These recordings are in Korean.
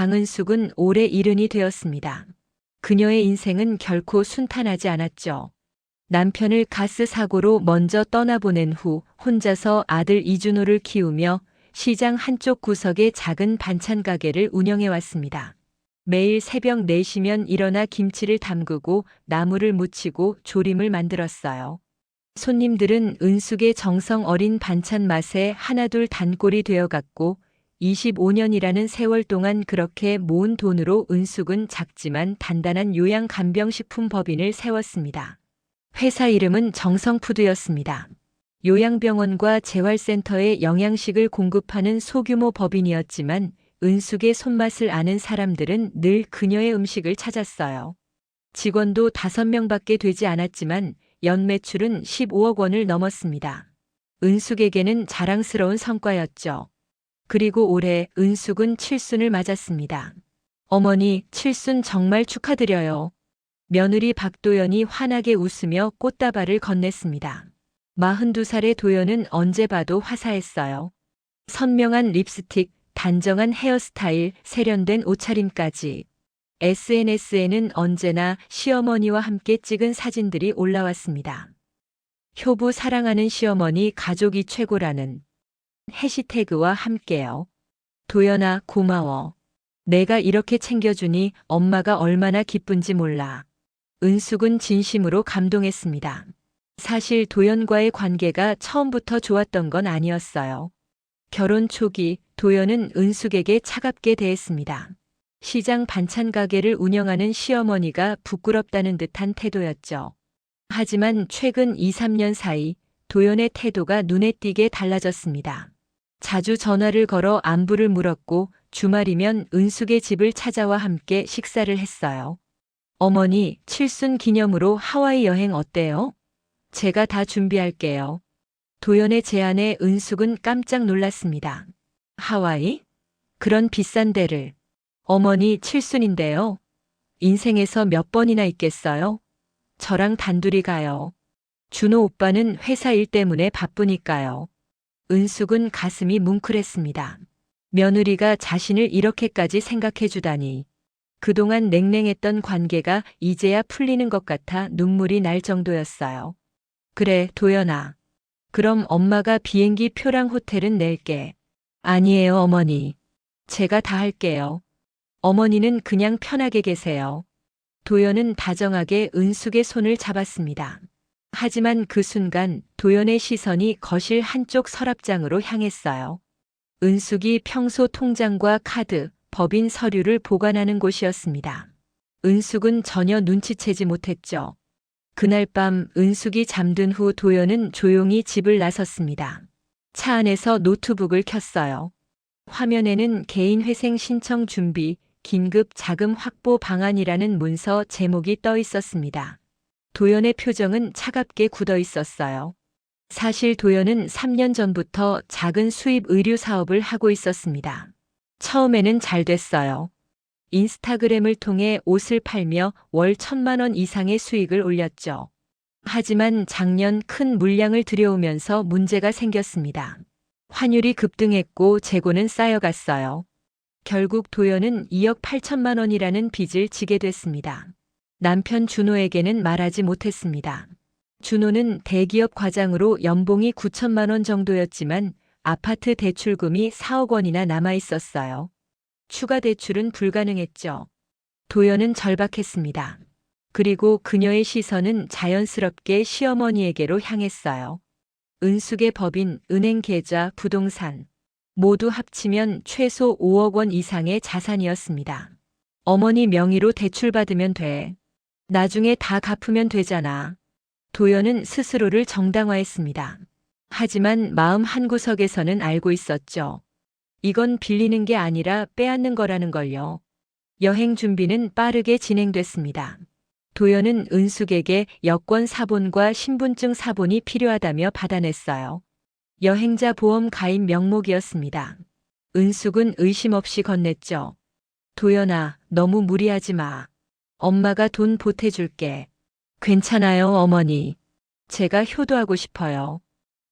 강은숙은 올해 70이 되었습니다. 그녀의 인생은 결코 순탄하지 않았죠. 남편을 가스 사고로 먼저 떠나보낸 후 혼자서 아들 이준호를 키우며 시장 한쪽 구석의 작은 반찬 가게를 운영해 왔습니다. 매일 새벽 4시면 일어나 김치를 담그고 나물을 무치고 조림을 만들었어요. 손님들은 은숙의 정성 어린 반찬 맛에 하나둘 단골이 되어갔고 25년이라는 세월 동안 그렇게 모은 돈으로 은숙은 작지만 단단한 요양 간병식품 법인을 세웠습니다. 회사 이름은 정성푸드였습니다. 요양병원과 재활센터에 영양식을 공급하는 소규모 법인이었지만 은숙의 손맛을 아는 사람들은 늘 그녀의 음식을 찾았어요. 직원도 5명밖에 되지 않았지만 연매출은 15억 원을 넘었습니다. 은숙에게는 자랑스러운 성과였죠. 그리고 올해 은숙은 칠순을 맞았습니다. 어머니, 칠순 정말 축하드려요. 며느리 박도연이 환하게 웃으며 꽃다발을 건넸습니다. 42살의 도연은 언제 봐도 화사했어요. 선명한 립스틱, 단정한 헤어스타일, 세련된 옷차림까지. SNS에는 언제나 시어머니와 함께 찍은 사진들이 올라왔습니다. 효부 사랑하는 시어머니 가족이 최고라는 해시태그와 함께요. 도연아, 고마워. 내가 이렇게 챙겨주니 엄마가 얼마나 기쁜지 몰라. 은숙은 진심으로 감동했습니다. 사실 도연과의 관계가 처음부터 좋았던 건 아니었어요. 결혼 초기 도연은 은숙에게 차갑게 대했습니다. 시장 반찬 가게를 운영하는 시어머니가 부끄럽다는 듯한 태도였죠. 하지만 최근 2, 3년 사이 도연의 태도가 눈에 띄게 달라졌습니다. 자주 전화를 걸어 안부를 물었고 주말이면 은숙의 집을 찾아와 함께 식사를 했어요. 어머니, 칠순 기념으로 하와이 여행 어때요? 제가 다 준비할게요. 도연의 제안에 은숙은 깜짝 놀랐습니다. 하와이? 그런 비싼 데를. 어머니, 칠순인데요. 인생에서 몇 번이나 있겠어요? 저랑 단둘이 가요. 준호 오빠는 회사 일 때문에 바쁘니까요. 은숙은 가슴이 뭉클했습니다. 며느리가 자신을 이렇게까지 생각해주다니. 그동안 냉랭했던 관계가 이제야 풀리는 것 같아 눈물이 날 정도였어요. 그래, 도연아. 그럼 엄마가 비행기 표랑 호텔은 낼게. 아니에요, 어머니. 제가 다 할게요. 어머니는 그냥 편하게 계세요. 도연은 다정하게 은숙의 손을 잡았습니다. 하지만 그 순간 도연의 시선이 거실 한쪽 서랍장으로 향했어요. 은숙이 평소 통장과 카드, 법인 서류를 보관하는 곳이었습니다. 은숙은 전혀 눈치채지 못했죠. 그날 밤 은숙이 잠든 후 도연은 조용히 집을 나섰습니다. 차 안에서 노트북을 켰어요. 화면에는 개인회생 신청 준비, 긴급 자금 확보 방안이라는 문서 제목이 떠 있었습니다. 도연의 표정은 차갑게 굳어 있었어요. 사실 도연은 3년 전부터 작은 수입 의류 사업을 하고 있었습니다. 처음에는 잘 됐어요. 인스타그램을 통해 옷을 팔며 월 1,000만 원 이상의 수익을 올렸죠. 하지만 작년 큰 물량을 들여오면서 문제가 생겼습니다. 환율이 급등했고 재고는 쌓여갔어요. 결국 도연은 2억 8천만 원이라는 빚을 지게 됐습니다. 남편 준호에게는 말하지 못했습니다. 준호는 대기업 과장으로 연봉이 9천만 원 정도였지만 아파트 대출금이 4억 원이나 남아 있었어요. 추가 대출은 불가능했죠. 도연은 절박했습니다. 그리고 그녀의 시선은 자연스럽게 시어머니에게로 향했어요. 은숙의 법인, 은행 계좌, 부동산 모두 합치면 최소 5억 원 이상의 자산이었습니다. 어머니 명의로 대출받으면 돼. 나중에 다 갚으면 되잖아. 도연은 스스로를 정당화했습니다. 하지만 마음 한구석에서는 알고 있었죠. 이건 빌리는 게 아니라 빼앗는 거라는 걸요. 여행 준비는 빠르게 진행됐습니다. 도연은 은숙에게 여권 사본과 신분증 사본이 필요하다며 받아냈어요. 여행자 보험 가입 명목이었습니다. 은숙은 의심 없이 건넸죠. 도연아, 너무 무리하지 마. 엄마가 돈 보태줄게. 괜찮아요, 어머니. 제가 효도하고 싶어요.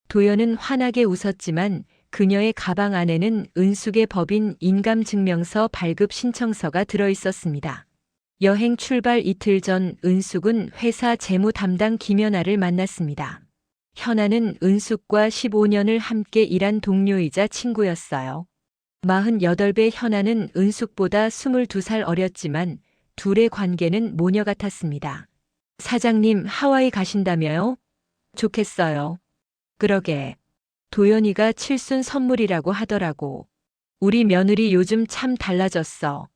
도연은 환하게 웃었지만 그녀의 가방 안에는 은숙의 법인 인감증명서 발급 신청서가 들어 있었습니다. 여행 출발 이틀 전 은숙은 회사 재무 담당 김연아를 만났습니다. 현아는 은숙과 15년을 함께 일한 동료이자 친구였어요. 48배 현아는 은숙보다 22살 어렸지만 둘의 관계는 모녀 같았습니다. 사장님, 하와이 가신다며요? 좋겠어요. 그러게. 도연이가 칠순 선물이라고 하더라고. 우리 며느리 요즘 참 달라졌어.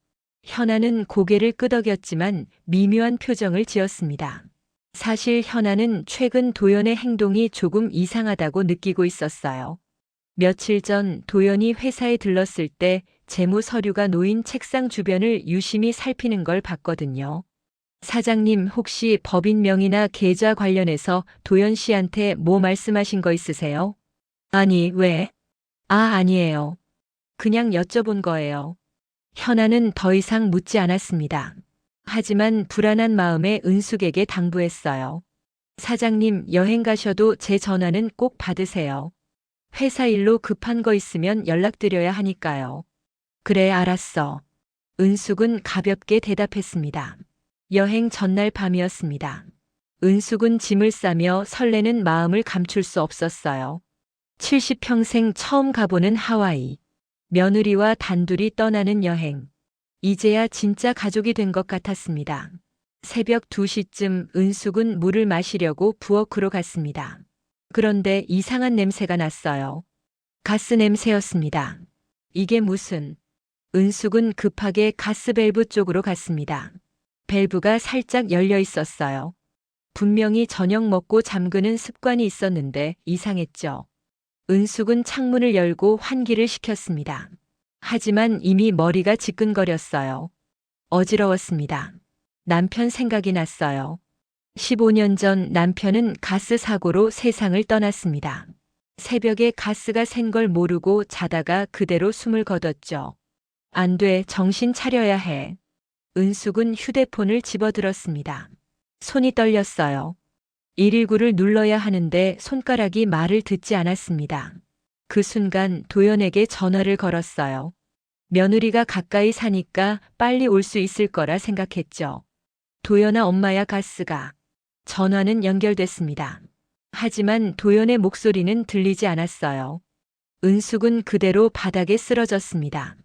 현아는 고개를 끄덕였지만 미묘한 표정을 지었습니다. 사실 현아는 최근 도연의 행동이 조금 이상하다고 느끼고 있었어요. 며칠 전 도연이 회사에 들렀을 때 재무 서류가 놓인 책상 주변을 유심히 살피는 걸 봤거든요. 사장님, 혹시 법인명의나 계좌 관련해서 도연 씨한테 뭐 말씀하신 거 있으세요? 아니, 왜? 아니에요. 그냥 여쭤본 거예요. 현아는 더 이상 묻지 않았습니다. 하지만 불안한 마음에 은숙에게 당부했어요. 사장님, 여행 가셔도 제 전화는 꼭 받으세요. 회사 일로 급한 거 있으면 연락드려야 하니까요. 그래, 알았어. 은숙은 가볍게 대답했습니다. 여행 전날 밤이었습니다. 은숙은 짐을 싸며 설레는 마음을 감출 수 없었어요. 70평생 처음 가보는 하와이. 며느리와 단둘이 떠나는 여행. 이제야 진짜 가족이 된 것 같았습니다. 새벽 2시쯤 은숙은 물을 마시려고 부엌으로 갔습니다. 그런데 이상한 냄새가 났어요. 가스 냄새였습니다. 이게 무슨... 은숙은 급하게 가스밸브 쪽으로 갔습니다. 밸브가 살짝 열려 있었어요. 분명히 저녁 먹고 잠그는 습관이 있었는데 이상했죠. 은숙은 창문을 열고 환기를 시켰습니다. 하지만 이미 머리가 지끈거렸어요. 어지러웠습니다. 남편 생각이 났어요. 15년 전 남편은 가스 사고로 세상을 떠났습니다. 새벽에 가스가 샌 걸 모르고 자다가 그대로 숨을 거뒀죠. 안 돼, 정신 차려야 해. 은숙은 휴대폰을 집어들었습니다. 손이 떨렸어요. 119를 눌러야 하는데 손가락이 말을 듣지 않았습니다. 그 순간 도연에게 전화를 걸었어요. 며느리가 가까이 사니까 빨리 올 수 있을 거라 생각했죠. 도연아, 엄마야, 가스가. 전화는 연결됐습니다. 하지만 도연의 목소리는 들리지 않았어요. 은숙은 그대로 바닥에 쓰러졌습니다.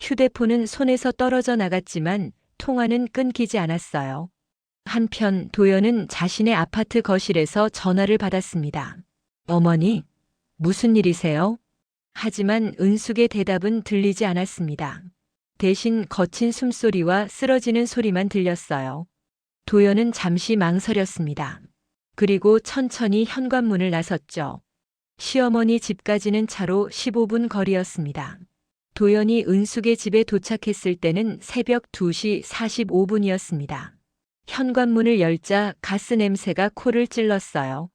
휴대폰은 손에서 떨어져 나갔지만 통화는 끊기지 않았어요. 한편 도연은 자신의 아파트 거실에서 전화를 받았습니다. 어머니, 무슨 일이세요? 하지만 은숙의 대답은 들리지 않았습니다. 대신 거친 숨소리와 쓰러지는 소리만 들렸어요. 도연은 잠시 망설였습니다. 그리고 천천히 현관문을 나섰죠. 시어머니 집까지는 차로 15분 거리였습니다. 도연이 은숙의 집에 도착했을 때는 새벽 2시 45분이었습니다. 현관문을 열자 가스 냄새가 코를 찔렀어요.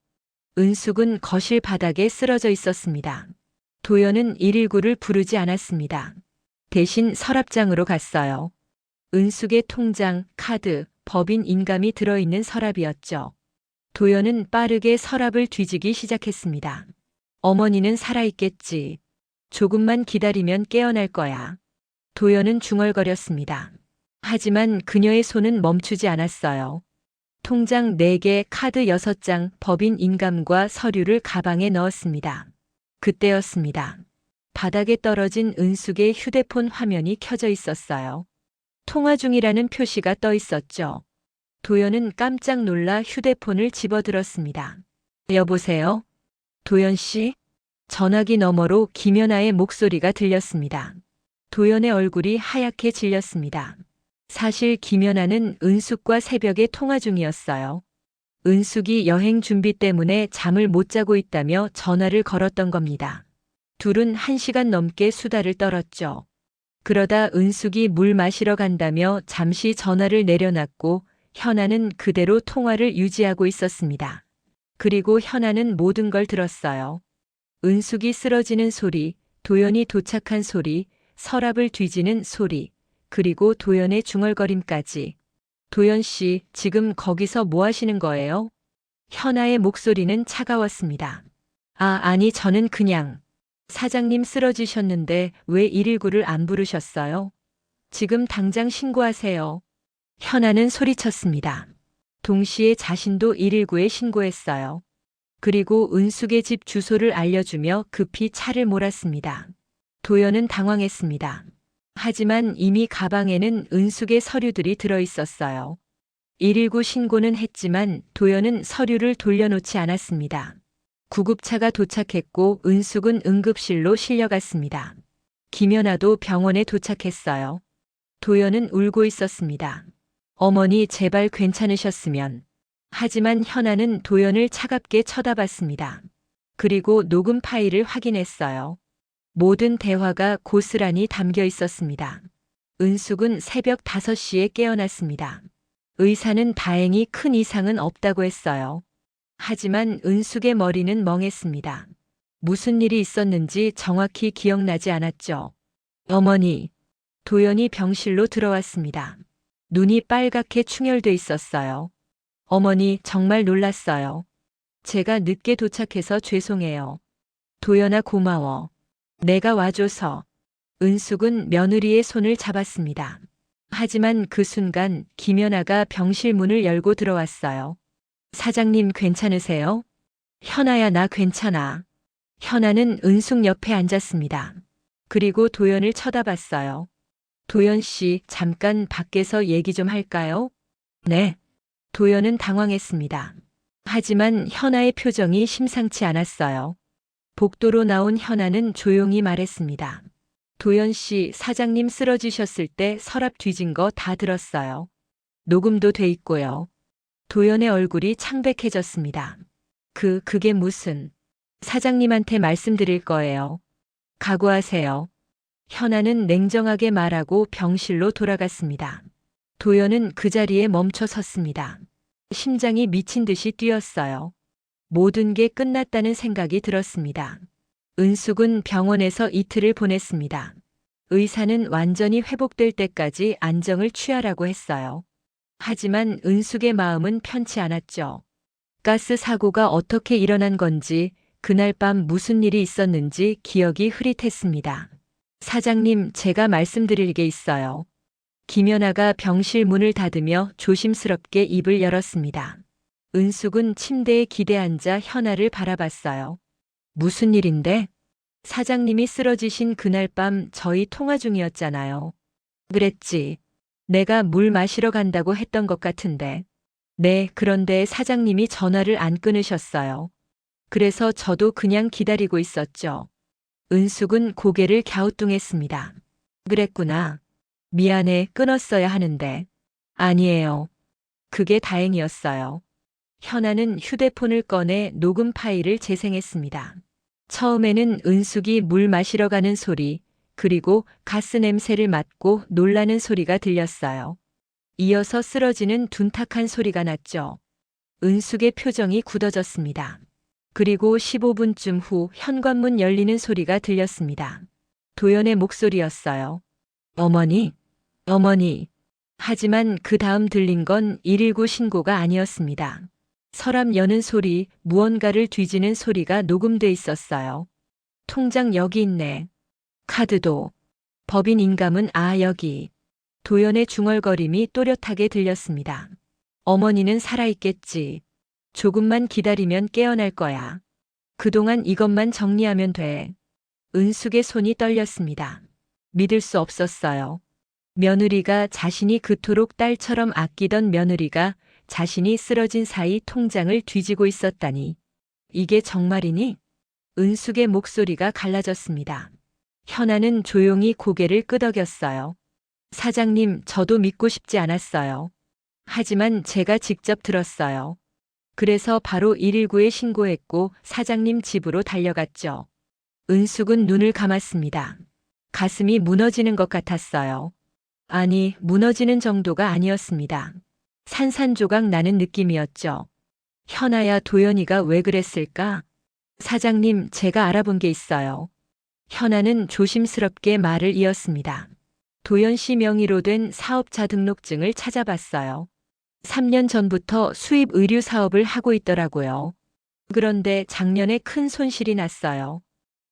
은숙은 거실 바닥에 쓰러져 있었습니다. 도연은 119를 부르지 않았습니다. 대신 서랍장으로 갔어요. 은숙의 통장, 카드, 법인 인감이 들어있는 서랍이었죠. 도연은 빠르게 서랍을 뒤지기 시작했습니다. 어머니는 살아있겠지. 조금만 기다리면 깨어날 거야. 도연은 중얼거렸습니다. 하지만 그녀의 손은 멈추지 않았어요. 통장 4개, 카드 6장, 법인 인감과 서류를 가방에 넣었습니다. 그때였습니다. 바닥에 떨어진 은숙의 휴대폰 화면이 켜져 있었어요. 통화 중이라는 표시가 떠 있었죠. 도연은 깜짝 놀라 휴대폰을 집어들었습니다. 여보세요? 도연 씨? 전화기 너머로 김연아의 목소리가 들렸습니다. 도연의 얼굴이 하얗게 질렸습니다. 사실 김연아는 은숙과 새벽에 통화 중이었어요. 은숙이 여행 준비 때문에 잠을 못 자고 있다며 전화를 걸었던 겁니다. 둘은 1시간 넘게 수다를 떨었죠. 그러다 은숙이 물 마시러 간다며 잠시 전화를 내려놨고 현아는 그대로 통화를 유지하고 있었습니다. 그리고 현아는 모든 걸 들었어요. 은숙이 쓰러지는 소리, 도연이 도착한 소리, 서랍을 뒤지는 소리, 그리고 도연의 중얼거림까지. 도연 씨, 지금 거기서 뭐 하시는 거예요? 현아의 목소리는 차가웠습니다. 아니, 저는 그냥... 사장님 쓰러지셨는데 왜 119를 안 부르셨어요? 지금 당장 신고하세요. 현아는 소리쳤습니다. 동시에 자신도 119에 신고했어요. 그리고 은숙의 집 주소를 알려주며 급히 차를 몰았습니다. 도연은 당황했습니다. 하지만 이미 가방에는 은숙의 서류들이 들어 있었어요. 119 신고는 했지만 도연은 서류를 돌려놓지 않았습니다. 구급차가 도착했고 은숙은 응급실로 실려갔습니다. 김연아도 병원에 도착했어요. 도연은 울고 있었습니다. 어머니 제발 괜찮으셨으면. 하지만 현아는 도연을 차갑게 쳐다봤습니다. 그리고 녹음 파일을 확인했어요. 모든 대화가 고스란히 담겨 있었습니다. 은숙은 새벽 5시에 깨어났습니다. 의사는 다행히 큰 이상은 없다고 했어요. 하지만 은숙의 머리는 멍했습니다. 무슨 일이 있었는지 정확히 기억나지 않았죠. 어머니, 도연이 병실로 들어왔습니다. 눈이 빨갛게 충혈돼 있었어요. 어머니 정말 놀랐어요. 제가 늦게 도착해서 죄송해요. 도연아 고마워. 내가 와줘서. 은숙은 며느리의 손을 잡았습니다. 하지만 그 순간 김연아가 병실 문을 열고 들어왔어요. 사장님 괜찮으세요? 현아야 나 괜찮아. 현아는 은숙 옆에 앉았습니다. 그리고 도연을 쳐다봤어요. 도연 씨 잠깐 밖에서 얘기 좀 할까요? 네. 도연은 당황했습니다. 하지만 현아의 표정이 심상치 않았어요. 복도로 나온 현아는 조용히 말했습니다. 도연 씨, 사장님 쓰러지셨을 때 서랍 뒤진 거 다 들었어요. 녹음도 돼 있고요. 도연의 얼굴이 창백해졌습니다. 그게 무슨... 사장님한테 말씀드릴 거예요. 각오하세요. 현아는 냉정하게 말하고 병실로 돌아갔습니다. 도연은 그 자리에 멈춰 섰습니다. 심장이 미친 듯이 뛰었어요. 모든 게 끝났다는 생각이 들었습니다. 은숙은 병원에서 이틀을 보냈습니다. 의사는 완전히 회복될 때까지 안정을 취하라고 했어요. 하지만 은숙의 마음은 편치 않았죠. 가스 사고가 어떻게 일어난 건지, 그날 밤 무슨 일이 있었는지 기억이 흐릿했습니다. 사장님, 제가 말씀드릴 게 있어요. 김연아가 병실 문을 닫으며 조심스럽게 입을 열었습니다. 은숙은 침대에 기대앉아 현아를 바라봤어요. 무슨 일인데? 사장님이 쓰러지신 그날 밤 저희 통화 중이었잖아요. 그랬지. 내가 물 마시러 간다고 했던 것 같은데. 네, 그런데 사장님이 전화를 안 끊으셨어요. 그래서 저도 그냥 기다리고 있었죠. 은숙은 고개를 갸우뚱했습니다. 그랬구나. 미안해, 끊었어야 하는데. 아니에요. 그게 다행이었어요. 현아는 휴대폰을 꺼내 녹음 파일을 재생했습니다. 처음에는 은숙이 물 마시러 가는 소리, 그리고 가스 냄새를 맡고 놀라는 소리가 들렸어요. 이어서 쓰러지는 둔탁한 소리가 났죠. 은숙의 표정이 굳어졌습니다. 그리고 15분쯤 후 현관문 열리는 소리가 들렸습니다. 도연의 목소리였어요. 어머니, 어머니. 하지만 그 다음 들린 건 119 신고가 아니었습니다. 서랍 여는 소리, 무언가를 뒤지는 소리가 녹음돼 있었어요. 통장 여기 있네. 카드도. 법인 인감은 여기. 도연의 중얼거림이 또렷하게 들렸습니다. 어머니는 살아있겠지. 조금만 기다리면 깨어날 거야. 그동안 이것만 정리하면 돼. 은숙의 손이 떨렸습니다. 믿을 수 없었어요. 며느리가 자신이 그토록 딸처럼 아끼던 며느리가 자신이 쓰러진 사이 통장을 뒤지고 있었다니. 이게 정말이니? 은숙의 목소리가 갈라졌습니다. 현아는 조용히 고개를 끄덕였어요. 사장님, 저도 믿고 싶지 않았어요. 하지만 제가 직접 들었어요. 그래서 바로 119에 신고했고 사장님 집으로 달려갔죠. 은숙은 눈을 감았습니다. 가슴이 무너지는 것 같았어요. 아니, 무너지는 정도가 아니었습니다. 산산조각 나는 느낌이었죠. 현아야, 도연이가 왜 그랬을까? 사장님, 제가 알아본 게 있어요. 현아는 조심스럽게 말을 이었습니다. 도연 씨 명의로 된 사업자 등록증을 찾아봤어요. 3년 전부터 수입 의류 사업을 하고 있더라고요. 그런데 작년에 큰 손실이 났어요.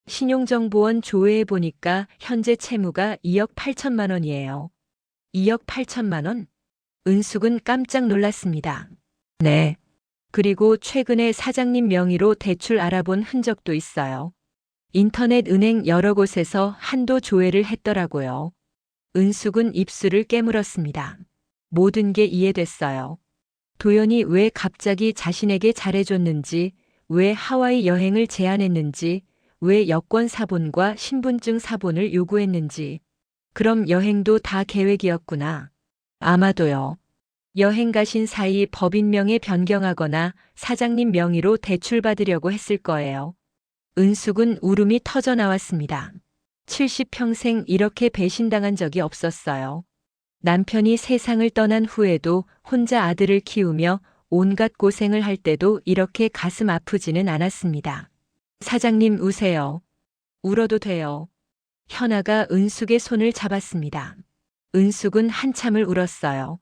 신용정보원 조회해 보니까 현재 채무가 2억 8천만 원이에요. 2억 8천만 원? 은숙은 깜짝 놀랐습니다. 네. 그리고 최근에 사장님 명의로 대출 알아본 흔적도 있어요. 인터넷 은행 여러 곳에서 한도 조회를 했더라고요. 은숙은 입술을 깨물었습니다. 모든 게 이해됐어요. 도연이 왜 갑자기 자신에게 잘해줬는지, 왜 하와이 여행을 제안했는지, 왜 여권 사본과 신분증 사본을 요구했는지. 그럼 여행도 다 계획이었구나. 아마도요. 여행 가신 사이 법인명에 변경하거나 사장님 명의로 대출받으려고 했을 거예요. 은숙은 울음이 터져 나왔습니다. 70평생 이렇게 배신당한 적이 없었어요. 남편이 세상을 떠난 후에도 혼자 아들을 키우며 온갖 고생을 할 때도 이렇게 가슴 아프지는 않았습니다. 사장님 우세요. 울어도 돼요. 현아가 은숙의 손을 잡았습니다. 은숙은 한참을 울었어요.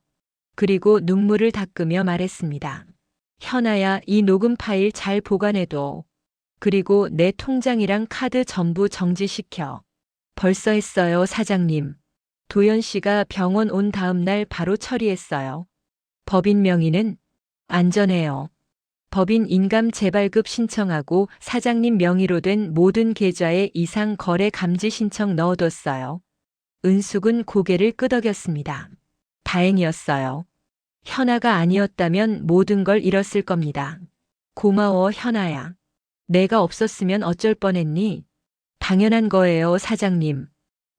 그리고 눈물을 닦으며 말했습니다. 현아야, 이 녹음 파일 잘 보관해둬. 그리고 내 통장이랑 카드 전부 정지시켜. 벌써 했어요, 사장님. 도연 씨가 병원 온 다음 날 바로 처리했어요. 법인 명의는 안전해요. 법인 인감 재발급 신청하고 사장님 명의로 된 모든 계좌에 이상 거래 감지 신청 넣어뒀어요. 은숙은 고개를 끄덕였습니다. 다행이었어요. 현아가 아니었다면 모든 걸 잃었을 겁니다. 고마워, 현아야. 내가 없었으면 어쩔 뻔했니? 당연한 거예요, 사장님.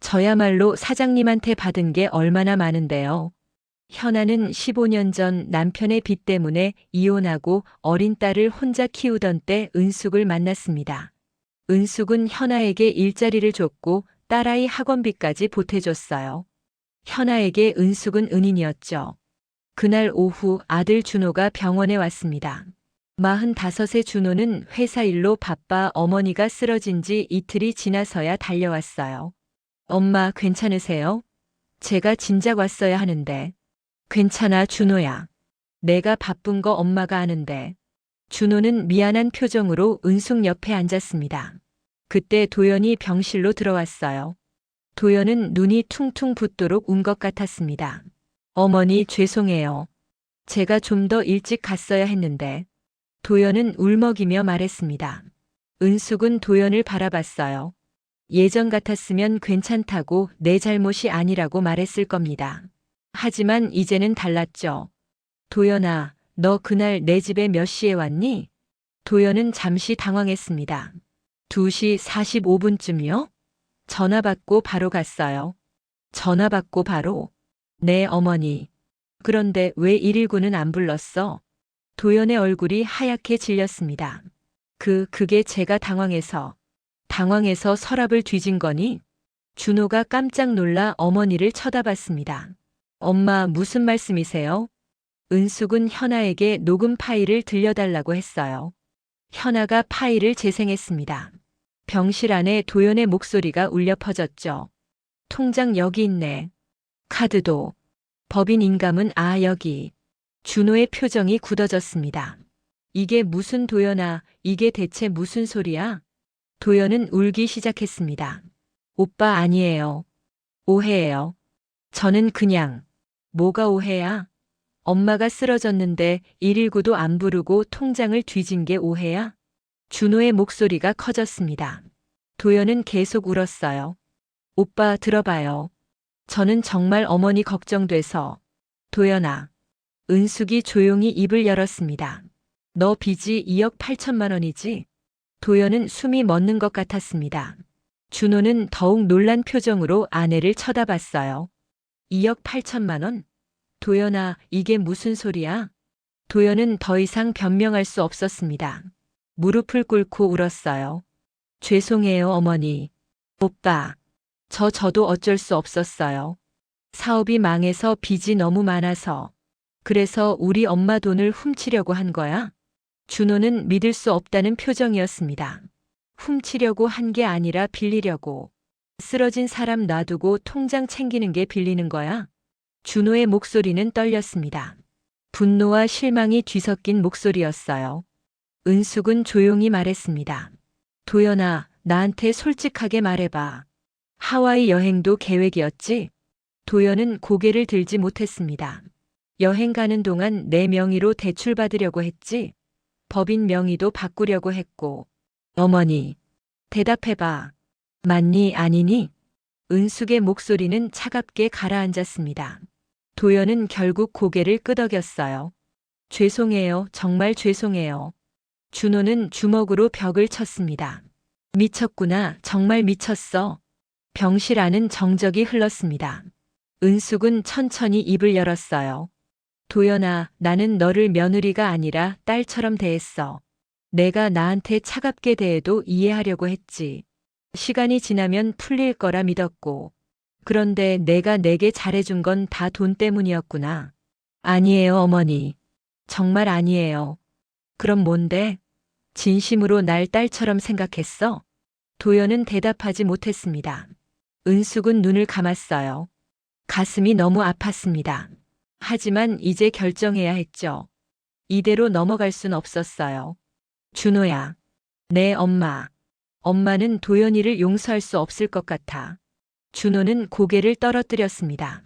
저야말로 사장님한테 받은 게 얼마나 많은데요. 현아는 15년 전 남편의 빚 때문에 이혼하고 어린 딸을 혼자 키우던 때 은숙을 만났습니다. 은숙은 현아에게 일자리를 줬고 딸아이 학원비까지 보태줬어요. 현아에게 은숙은 은인이었죠. 그날 오후 아들 준호가 병원에 왔습니다. 45세 준호는 회사 일로 바빠 어머니가 쓰러진 지 이틀이 지나서야 달려왔어요. 엄마 괜찮으세요? 제가 진작 왔어야 하는데. 괜찮아, 준호야. 내가 바쁜 거 엄마가 아는데. 준호는 미안한 표정으로 은숙 옆에 앉았습니다. 그때 도연이 병실로 들어왔어요. 도연은 눈이 퉁퉁 붓도록 운 것 같았습니다. 어머니 죄송해요. 제가 좀 더 일찍 갔어야 했는데. 도연은 울먹이며 말했습니다. 은숙은 도연을 바라봤어요. 예전 같았으면 괜찮다고 내 잘못이 아니라고 말했을 겁니다. 하지만 이제는 달랐죠. 도연아, 너 그날 내 집에 몇 시에 왔니? 도연은 잠시 당황했습니다. 2시 45분쯤이요? 전화 받고 바로 갔어요. 전화 받고 바로? 네, 어머니. 그런데 왜 119는 안 불렀어? 도연의 얼굴이 하얗게 질렸습니다. 그게 제가 당황해서 서랍을 뒤진 거니? 준호가 깜짝 놀라 어머니를 쳐다봤습니다. 엄마 무슨 말씀이세요? 은숙은 현아에게 녹음 파일을 들려달라고 했어요. 현아가 파일을 재생했습니다. 병실 안에 도연의 목소리가 울려 퍼졌죠. 통장 여기 있네. 카드도. 법인 인감은 여기. 준호의 표정이 굳어졌습니다. 이게 무슨 도연아, 이게 대체 무슨 소리야? 도연은 울기 시작했습니다. 오빠 아니에요. 오해예요. 저는 그냥. 뭐가 오해야? 엄마가 쓰러졌는데 119도 안 부르고 통장을 뒤진 게 오해야? 준호의 목소리가 커졌습니다. 도연은 계속 울었어요. 오빠 들어봐요. 저는 정말 어머니 걱정돼서. 도연아. 은숙이 조용히 입을 열었습니다. 너 빚이 2억 8천만 원이지? 도연은 숨이 멎는 것 같았습니다. 준호는 더욱 놀란 표정으로 아내를 쳐다봤어요. 2억 8천만 원? 도연아, 이게 무슨 소리야? 도연은 더 이상 변명할 수 없었습니다. 무릎을 꿇고 울었어요. 죄송해요, 어머니. 오빠. 저도 어쩔 수 없었어요. 사업이 망해서 빚이 너무 많아서. 그래서 우리 엄마 돈을 훔치려고 한 거야? 준호는 믿을 수 없다는 표정이었습니다. 훔치려고 한 게 아니라 빌리려고. 쓰러진 사람 놔두고 통장 챙기는 게 빌리는 거야? 준호의 목소리는 떨렸습니다. 분노와 실망이 뒤섞인 목소리였어요. 은숙은 조용히 말했습니다. 도연아, 나한테 솔직하게 말해봐. 하와이 여행도 계획이었지? 도연은 고개를 들지 못했습니다. 여행 가는 동안 내 명의로 대출받으려고 했지? 법인 명의도 바꾸려고 했고. 어머니, 대답해봐. 맞니 아니니? 은숙의 목소리는 차갑게 가라앉았습니다. 도연은 결국 고개를 끄덕였어요. 죄송해요. 정말 죄송해요. 준호는 주먹으로 벽을 쳤습니다. 미쳤구나. 정말 미쳤어. 병실 안은 정적이 흘렀습니다. 은숙은 천천히 입을 열었어요. 도연아, 나는 너를 며느리가 아니라 딸처럼 대했어. 내가 나한테 차갑게 대해도 이해하려고 했지. 시간이 지나면 풀릴 거라 믿었고. 그런데 내가 내게 잘해준 건 다 돈 때문이었구나. 아니에요, 어머니. 정말 아니에요. 그럼 뭔데? 진심으로 날 딸처럼 생각했어? 도연은 대답하지 못했습니다. 은숙은 눈을 감았어요. 가슴이 너무 아팠습니다. 하지만 이제 결정해야 했죠. 이대로 넘어갈 순 없었어요. 준호야. 내 엄마. 엄마는 도연이를 용서할 수 없을 것 같아. 준호는 고개를 떨어뜨렸습니다.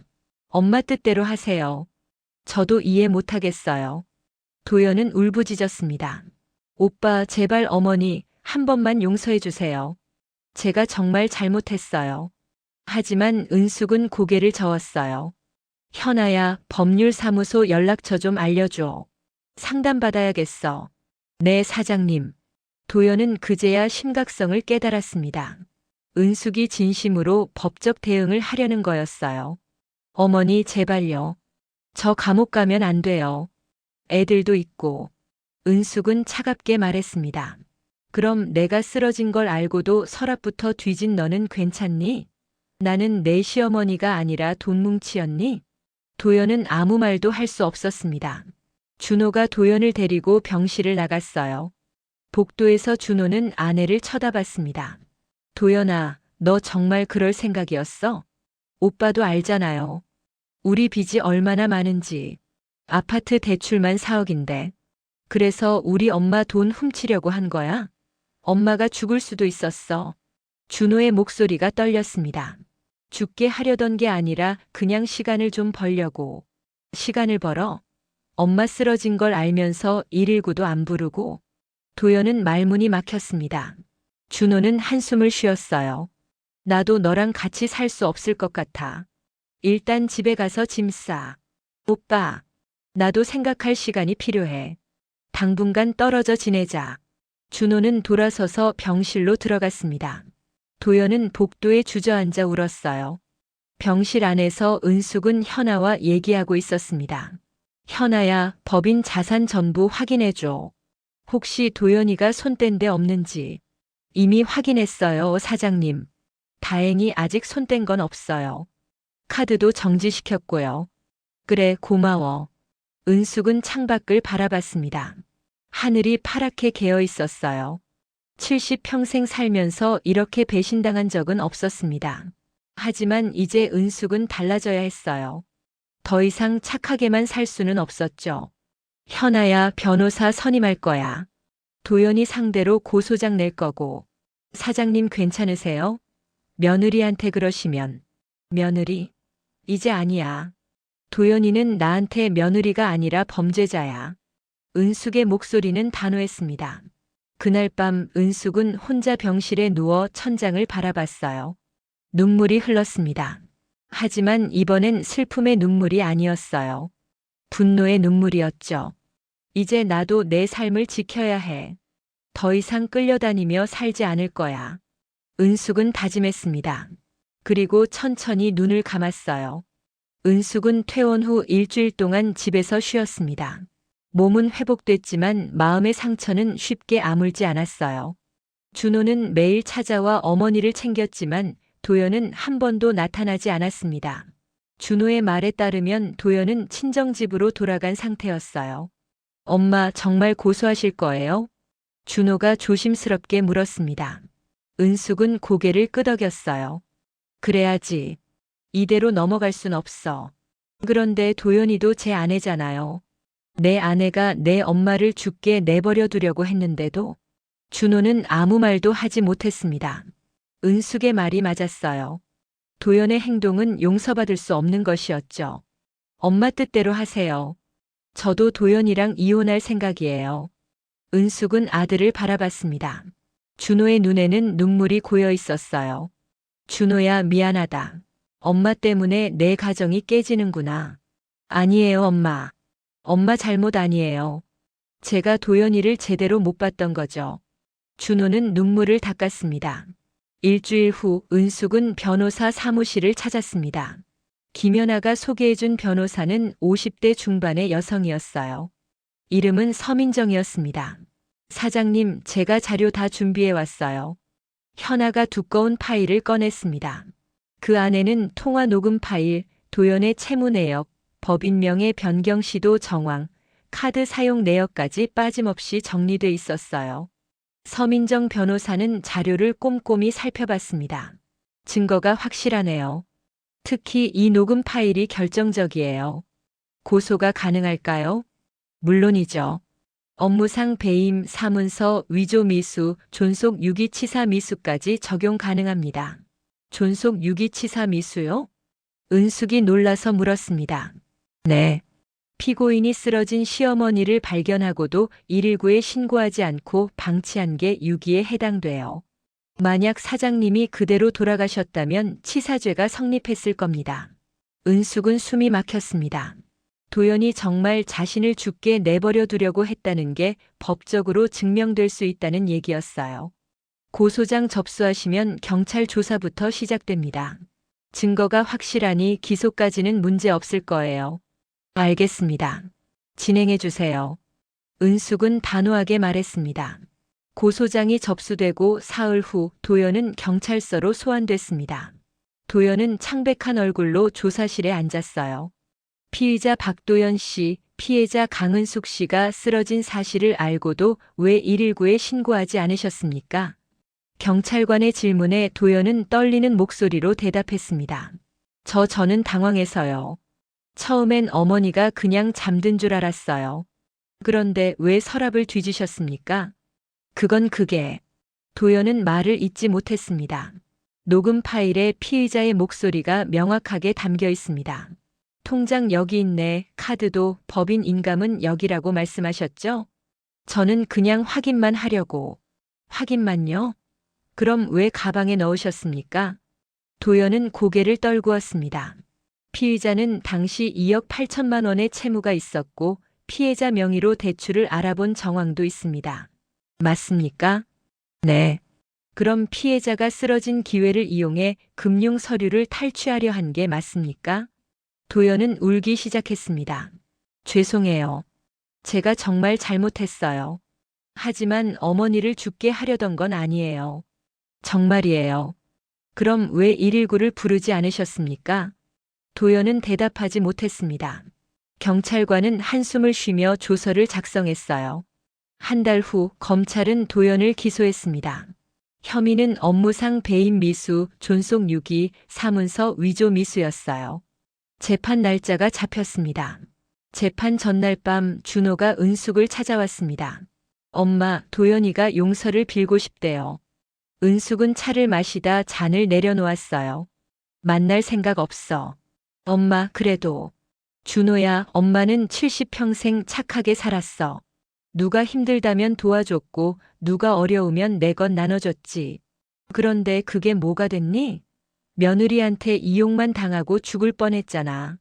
엄마 뜻대로 하세요. 저도 이해 못하겠어요. 도연은 울부짖었습니다. 오빠, 제발 어머니, 한 번만 용서해 주세요. 제가 정말 잘못했어요. 하지만 은숙은 고개를 저었어요. 현아야, 법률사무소 연락처 좀 알려줘. 상담받아야겠어. 네, 사장님. 도연은 그제야 심각성을 깨달았습니다. 은숙이 진심으로 법적 대응을 하려는 거였어요. 어머니, 제발요. 저 감옥 가면 안 돼요. 애들도 있고. 은숙은 차갑게 말했습니다. 그럼 내가 쓰러진 걸 알고도 서랍부터 뒤진 너는 괜찮니? 나는 내 시어머니가 아니라 돈뭉치였니? 도연은 아무 말도 할 수 없었습니다. 준호가 도연을 데리고 병실을 나갔어요. 복도에서 준호는 아내를 쳐다봤습니다. 도연아, 너 정말 그럴 생각이었어? 오빠도 알잖아요. 우리 빚이 얼마나 많은지. 아파트 대출만 4억인데. 그래서 우리 엄마 돈 훔치려고 한 거야? 엄마가 죽을 수도 있었어. 준호의 목소리가 떨렸습니다. 죽게 하려던 게 아니라 그냥 시간을 좀 벌려고. 시간을 벌어? 엄마 쓰러진 걸 알면서 119도 안 부르고. 도연은 말문이 막혔습니다. 준호는 한숨을 쉬었어요. 나도 너랑 같이 살 수 없을 것 같아. 일단 집에 가서 짐 싸. 오빠, 나도 생각할 시간이 필요해. 당분간 떨어져 지내자. 준호는 돌아서서 병실로 들어갔습니다. 도연은 복도에 주저앉아 울었어요. 병실 안에서 은숙은 현아와 얘기하고 있었습니다. 현아야, 법인 자산 전부 확인해줘. 혹시 도연이가 손댄 데 없는지. 이미 확인했어요, 사장님. 다행히 아직 손댄 건 없어요. 카드도 정지시켰고요. 그래, 고마워. 은숙은 창밖을 바라봤습니다. 하늘이 파랗게 개어 있었어요. 70평생 살면서 이렇게 배신당한 적은 없었습니다. 하지만 이제 은숙은 달라져야 했어요. 더 이상 착하게만 살 수는 없었죠. 현아야, 변호사 선임할 거야. 도연이 상대로 고소장 낼 거고. 사장님 괜찮으세요? 며느리한테 그러시면. 며느리? 이제 아니야. 도연이는 나한테 며느리가 아니라 범죄자야. 은숙의 목소리는 단호했습니다. 그날 밤 은숙은 혼자 병실에 누워 천장을 바라봤어요. 눈물이 흘렀습니다. 하지만 이번엔 슬픔의 눈물이 아니었어요. 분노의 눈물이었죠. 이제 나도 내 삶을 지켜야 해. 더 이상 끌려다니며 살지 않을 거야. 은숙은 다짐했습니다. 그리고 천천히 눈을 감았어요. 은숙은 퇴원 후 일주일 동안 집에서 쉬었습니다. 몸은 회복됐지만 마음의 상처는 쉽게 아물지 않았어요. 준호는 매일 찾아와 어머니를 챙겼지만 도연은 한 번도 나타나지 않았습니다. 준호의 말에 따르면 도연은 친정집으로 돌아간 상태였어요. 엄마, 정말 고소하실 거예요? 준호가 조심스럽게 물었습니다. 은숙은 고개를 끄덕였어요. 그래야지. 이대로 넘어갈 순 없어. 그런데 도연이도 제 아내잖아요. 내 아내가 내 엄마를 죽게 내버려 두려고 했는데도. 준호는 아무 말도 하지 못했습니다. 은숙의 말이 맞았어요. 도연의 행동은 용서받을 수 없는 것이었죠. 엄마 뜻대로 하세요. 저도 도연이랑 이혼할 생각이에요. 은숙은 아들을 바라봤습니다. 준호의 눈에는 눈물이 고여 있었어요. 준호야, 미안하다. 엄마 때문에 내 가정이 깨지는구나. 아니에요, 엄마. 엄마 잘못 아니에요. 제가 도연이를 제대로 못 봤던 거죠. 준호는 눈물을 닦았습니다. 일주일 후 은숙은 변호사 사무실을 찾았습니다. 김연아가 소개해준 변호사는 50대 중반의 여성이었어요. 이름은 서민정이었습니다. 사장님, 제가 자료 다 준비해 왔어요. 현아가 두꺼운 파일을 꺼냈습니다. 그 안에는 통화 녹음 파일, 도연의 채무 내역, 법인명의 변경 시도 정황, 카드 사용 내역까지 빠짐없이 정리돼 있었어요. 서민정 변호사는 자료를 꼼꼼히 살펴봤습니다. 증거가 확실하네요. 특히 이 녹음 파일이 결정적이에요. 고소가 가능할까요? 물론이죠. 업무상 배임, 사문서, 위조 미수, 존속 유기치사 미수까지 적용 가능합니다. 존속 유기치사 미수요? 은숙이 놀라서 물었습니다. 네. 피고인이 쓰러진 시어머니를 발견하고도 119에 신고하지 않고 방치한 게 유기에 해당돼요. 만약 사장님이 그대로 돌아가셨다면 치사죄가 성립했을 겁니다. 은숙은 숨이 막혔습니다. 도연이 정말 자신을 죽게 내버려 두려고 했다는 게 법적으로 증명될 수 있다는 얘기였어요. 고소장 접수하시면 경찰 조사부터 시작됩니다. 증거가 확실하니 기소까지는 문제 없을 거예요. 알겠습니다. 진행해 주세요. 은숙은 단호하게 말했습니다. 고소장이 접수되고 사흘 후 도연은 경찰서로 소환됐습니다. 도연은 창백한 얼굴로 조사실에 앉았어요. 피의자 박도연 씨, 피해자 강은숙 씨가 쓰러진 사실을 알고도 왜 119에 신고하지 않으셨습니까? 경찰관의 질문에 도연은 떨리는 목소리로 대답했습니다. 저는 당황해서요. 처음엔 어머니가 그냥 잠든 줄 알았어요. 그런데 왜 서랍을 뒤지셨습니까? 그게. 도연은 말을 잇지 못했습니다. 녹음 파일에 피의자의 목소리가 명확하게 담겨 있습니다. 통장 여기 있네. 카드도 법인 인감은 여기라고 말씀하셨죠? 저는 그냥 확인만 하려고. 확인만요? 그럼 왜 가방에 넣으셨습니까? 도연은 고개를 떨구었습니다. 피의자는 당시 2억 8천만 원의 채무가 있었고 피해자 명의로 대출을 알아본 정황도 있습니다. 맞습니까? 네. 그럼 피해자가 쓰러진 기회를 이용해 금융 서류를 탈취하려 한 게 맞습니까? 도연은 울기 시작했습니다. 죄송해요. 제가 정말 잘못했어요. 하지만 어머니를 죽게 하려던 건 아니에요. 정말이에요. 그럼 왜 119를 부르지 않으셨습니까? 도연은 대답하지 못했습니다. 경찰관은 한숨을 쉬며 조서를 작성했어요. 한 달 후 검찰은 도연을 기소했습니다. 혐의는 업무상 배임 미수, 존속 유기, 사문서 위조 미수였어요. 재판 날짜가 잡혔습니다. 재판 전날 밤 준호가 은숙을 찾아왔습니다. 엄마, 도연이가 용서를 빌고 싶대요. 은숙은 차를 마시다 잔을 내려놓았어요. 만날 생각 없어. 엄마, 그래도. 준호야, 엄마는 70평생 착하게 살았어. 누가 힘들다면 도와줬고 누가 어려우면 내 것 나눠줬지. 그런데 그게 뭐가 됐니? 며느리한테 이용만 당하고 죽을 뻔했잖아.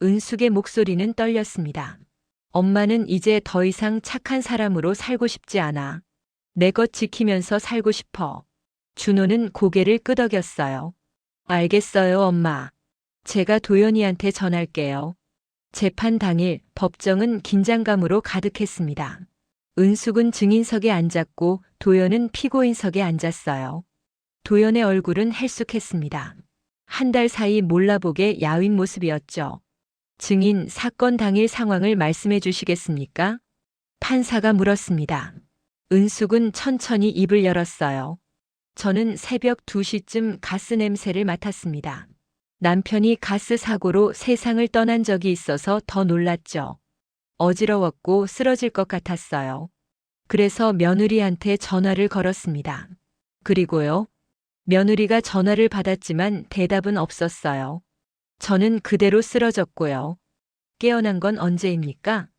은숙의 목소리는 떨렸습니다. 엄마는 이제 더 이상 착한 사람으로 살고 싶지 않아. 내 것 지키면서 살고 싶어. 준호는 고개를 끄덕였어요. 알겠어요, 엄마. 제가 도연이한테 전할게요. 재판 당일 법정은 긴장감으로 가득했습니다. 은숙은 증인석에 앉았고 도연은 피고인석에 앉았어요. 도연의 얼굴은 헬쑥했습니다. 한 달 사이 몰라보게 야윈 모습이었죠. 증인, 사건 당일 상황을 말씀해 주시겠습니까? 판사가 물었습니다. 은숙은 천천히 입을 열었어요. 저는 새벽 2시쯤 가스 냄새를 맡았습니다. 남편이 가스 사고로 세상을 떠난 적이 있어서 더 놀랐죠. 어지러웠고 쓰러질 것 같았어요. 그래서 며느리한테 전화를 걸었습니다. 그리고요. 며느리가 전화를 받았지만 대답은 없었어요. 저는 그대로 쓰러졌고요. 깨어난 건 언제입니까?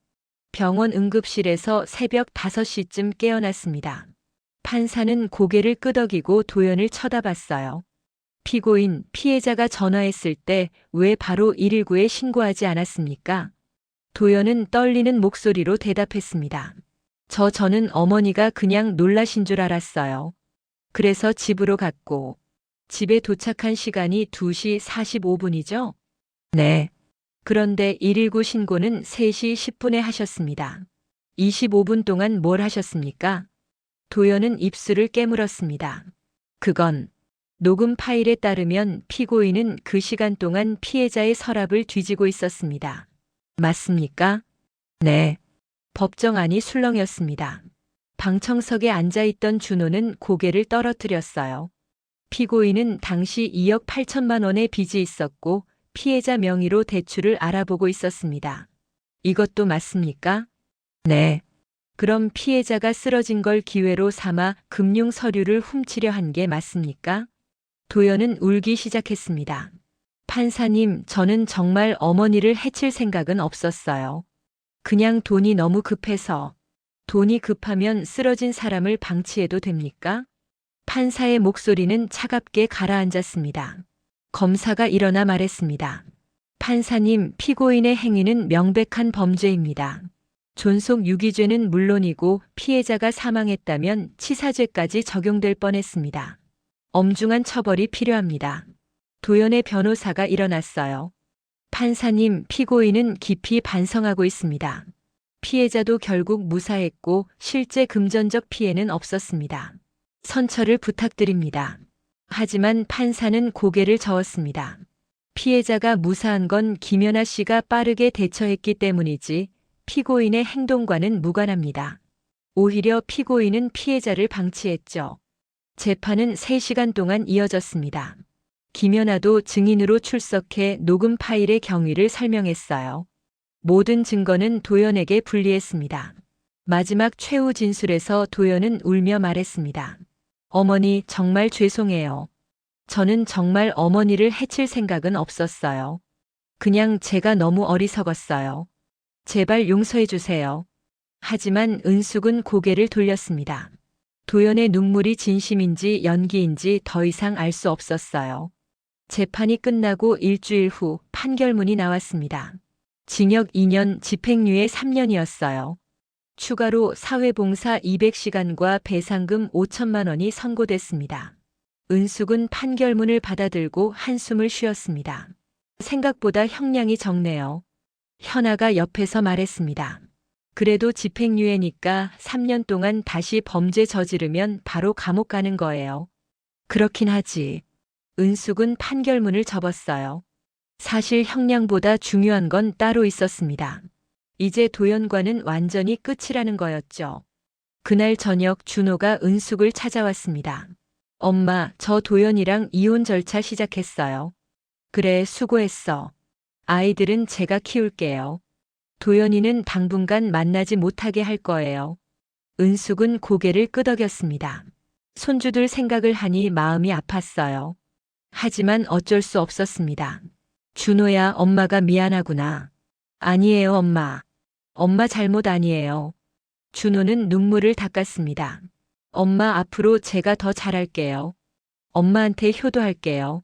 병원 응급실에서 새벽 5시쯤 깨어났습니다. 판사는 고개를 끄덕이고 도연을 쳐다봤어요. 피고인, 피해자가 전화했을 때 왜 바로 119에 신고하지 않았습니까? 도연은 떨리는 목소리로 대답했습니다. 저는 어머니가 그냥 놀라신 줄 알았어요. 그래서 집으로 갔고, 집에 도착한 시간이 2시 45분이죠? 네. 그런데 119 신고는 3시 10분에 하셨습니다. 25분 동안 뭘 하셨습니까? 도연은 입술을 깨물었습니다. 그건 녹음 파일에 따르면 피고인은 그 시간 동안 피해자의 서랍을 뒤지고 있었습니다. 맞습니까? 네. 법정 안이 술렁였습니다. 방청석에 앉아있던 준호는 고개를 떨어뜨렸어요. 피고인은 당시 2억 8천만 원의 빚이 있었고 피해자 명의로 대출을 알아보고 있었습니다. 이것도 맞습니까? 네. 그럼 피해자가 쓰러진 걸 기회로 삼아 금융 서류를 훔치려 한 게 맞습니까? 도연은 울기 시작했습니다. 판사님, 저는 정말 어머니를 해칠 생각은 없었어요. 그냥 돈이 너무 급해서. 돈이 급하면 쓰러진 사람을 방치해도 됩니까? 판사의 목소리는 차갑게 가라앉았습니다. 검사가 일어나 말했습니다. 판사님, 피고인의 행위는 명백한 범죄입니다. 존속 유기죄는 물론이고 피해자가 사망했다면 치사죄까지 적용될 뻔했습니다. 엄중한 처벌이 필요합니다. 도연의 변호사가 일어났어요. 판사님, 피고인은 깊이 반성하고 있습니다. 피해자도 결국 무사했고 실제 금전적 피해는 없었습니다. 선처를 부탁드립니다. 하지만 판사는 고개를 저었습니다. 피해자가 무사한 건 김연아 씨가 빠르게 대처했기 때문이지 피고인의 행동과는 무관합니다. 오히려 피고인은 피해자를 방치했죠. 재판은 3시간 동안 이어졌습니다. 김연아도 증인으로 출석해 녹음 파일의 경위를 설명했어요. 모든 증거는 도연에게 불리했습니다. 마지막 최후 진술에서 도연은 울며 말했습니다. 어머니, 정말 죄송해요. 저는 정말 어머니를 해칠 생각은 없었어요. 그냥 제가 너무 어리석었어요. 제발 용서해 주세요. 하지만 은숙은 고개를 돌렸습니다. 도연의 눈물이 진심인지 연기인지 더 이상 알 수 없었어요. 재판이 끝나고 일주일 후 판결문이 나왔습니다. 징역 2년, 집행유예 3년이었어요. 추가로 사회봉사 200시간과 배상금 5천만 원이 선고됐습니다. 은숙은 판결문을 받아들고 한숨을 쉬었습니다. 생각보다 형량이 적네요. 현아가 옆에서 말했습니다. 그래도 집행유예니까 3년 동안 다시 범죄 저지르면 바로 감옥 가는 거예요. 그렇긴 하지. 은숙은 판결문을 접었어요. 사실 형량보다 중요한 건 따로 있었습니다. 이제 도연과는 완전히 끝이라는 거였죠. 그날 저녁 준호가 은숙을 찾아왔습니다. 엄마, 저 도연이랑 이혼 절차 시작했어요. 그래, 수고했어. 아이들은 제가 키울게요. 도연이는 당분간 만나지 못하게 할 거예요. 은숙은 고개를 끄덕였습니다. 손주들 생각을 하니 마음이 아팠어요. 하지만 어쩔 수 없었습니다. 준호야, 엄마가 미안하구나. 아니에요, 엄마. 엄마 잘못 아니에요. 준호는 눈물을 닦았습니다. 엄마, 앞으로 제가 더 잘할게요. 엄마한테 효도할게요.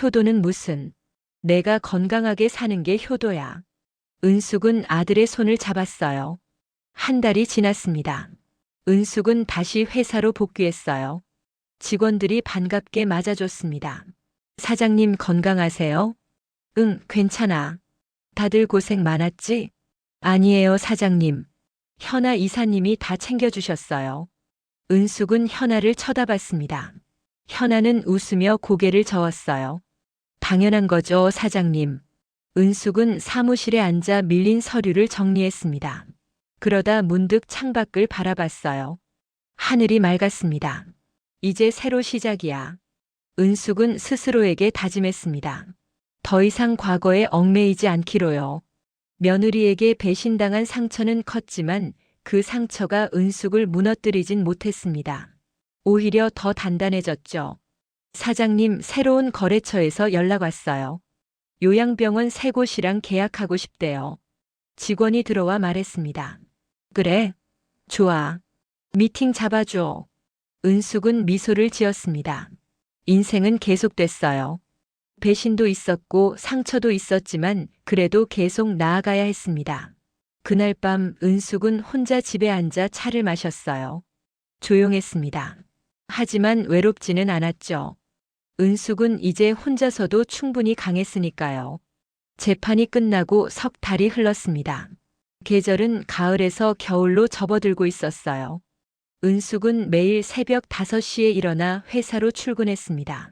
효도는 무슨? 내가 건강하게 사는 게 효도야. 은숙은 아들의 손을 잡았어요. 한 달이 지났습니다. 은숙은 다시 회사로 복귀했어요. 직원들이 반갑게 맞아줬습니다. 사장님 건강하세요? 응, 괜찮아. 다들 고생 많았지? 아니에요, 사장님. 현아 이사님이 다 챙겨주셨어요. 은숙은 현아를 쳐다봤습니다. 현아는 웃으며 고개를 저었어요. 당연한 거죠, 사장님. 은숙은 사무실에 앉아 밀린 서류를 정리했습니다. 그러다 문득 창밖을 바라봤어요. 하늘이 맑았습니다. 이제 새로 시작이야. 은숙은 스스로에게 다짐했습니다. 더 이상 과거에 얽매이지 않기로요. 며느리에게 배신당한 상처는 컸지만 그 상처가 은숙을 무너뜨리진 못했습니다. 오히려 더 단단해졌죠. 사장님, 새로운 거래처에서 연락 왔어요. 요양병원 3곳이랑 계약하고 싶대요. 직원이 들어와 말했습니다. 그래, 좋아. 미팅 잡아줘. 은숙은 미소를 지었습니다. 인생은 계속됐어요. 배신도 있었고 상처도 있었지만 그래도 계속 나아가야 했습니다. 그날 밤 은숙은 혼자 집에 앉아 차를 마셨어요. 조용했습니다. 하지만 외롭지는 않았죠. 은숙은 이제 혼자서도 충분히 강했으니까요. 재판이 끝나고 석 달이 흘렀습니다. 계절은 가을에서 겨울로 접어들고 있었어요. 은숙은 매일 새벽 5시에 일어나 회사로 출근했습니다.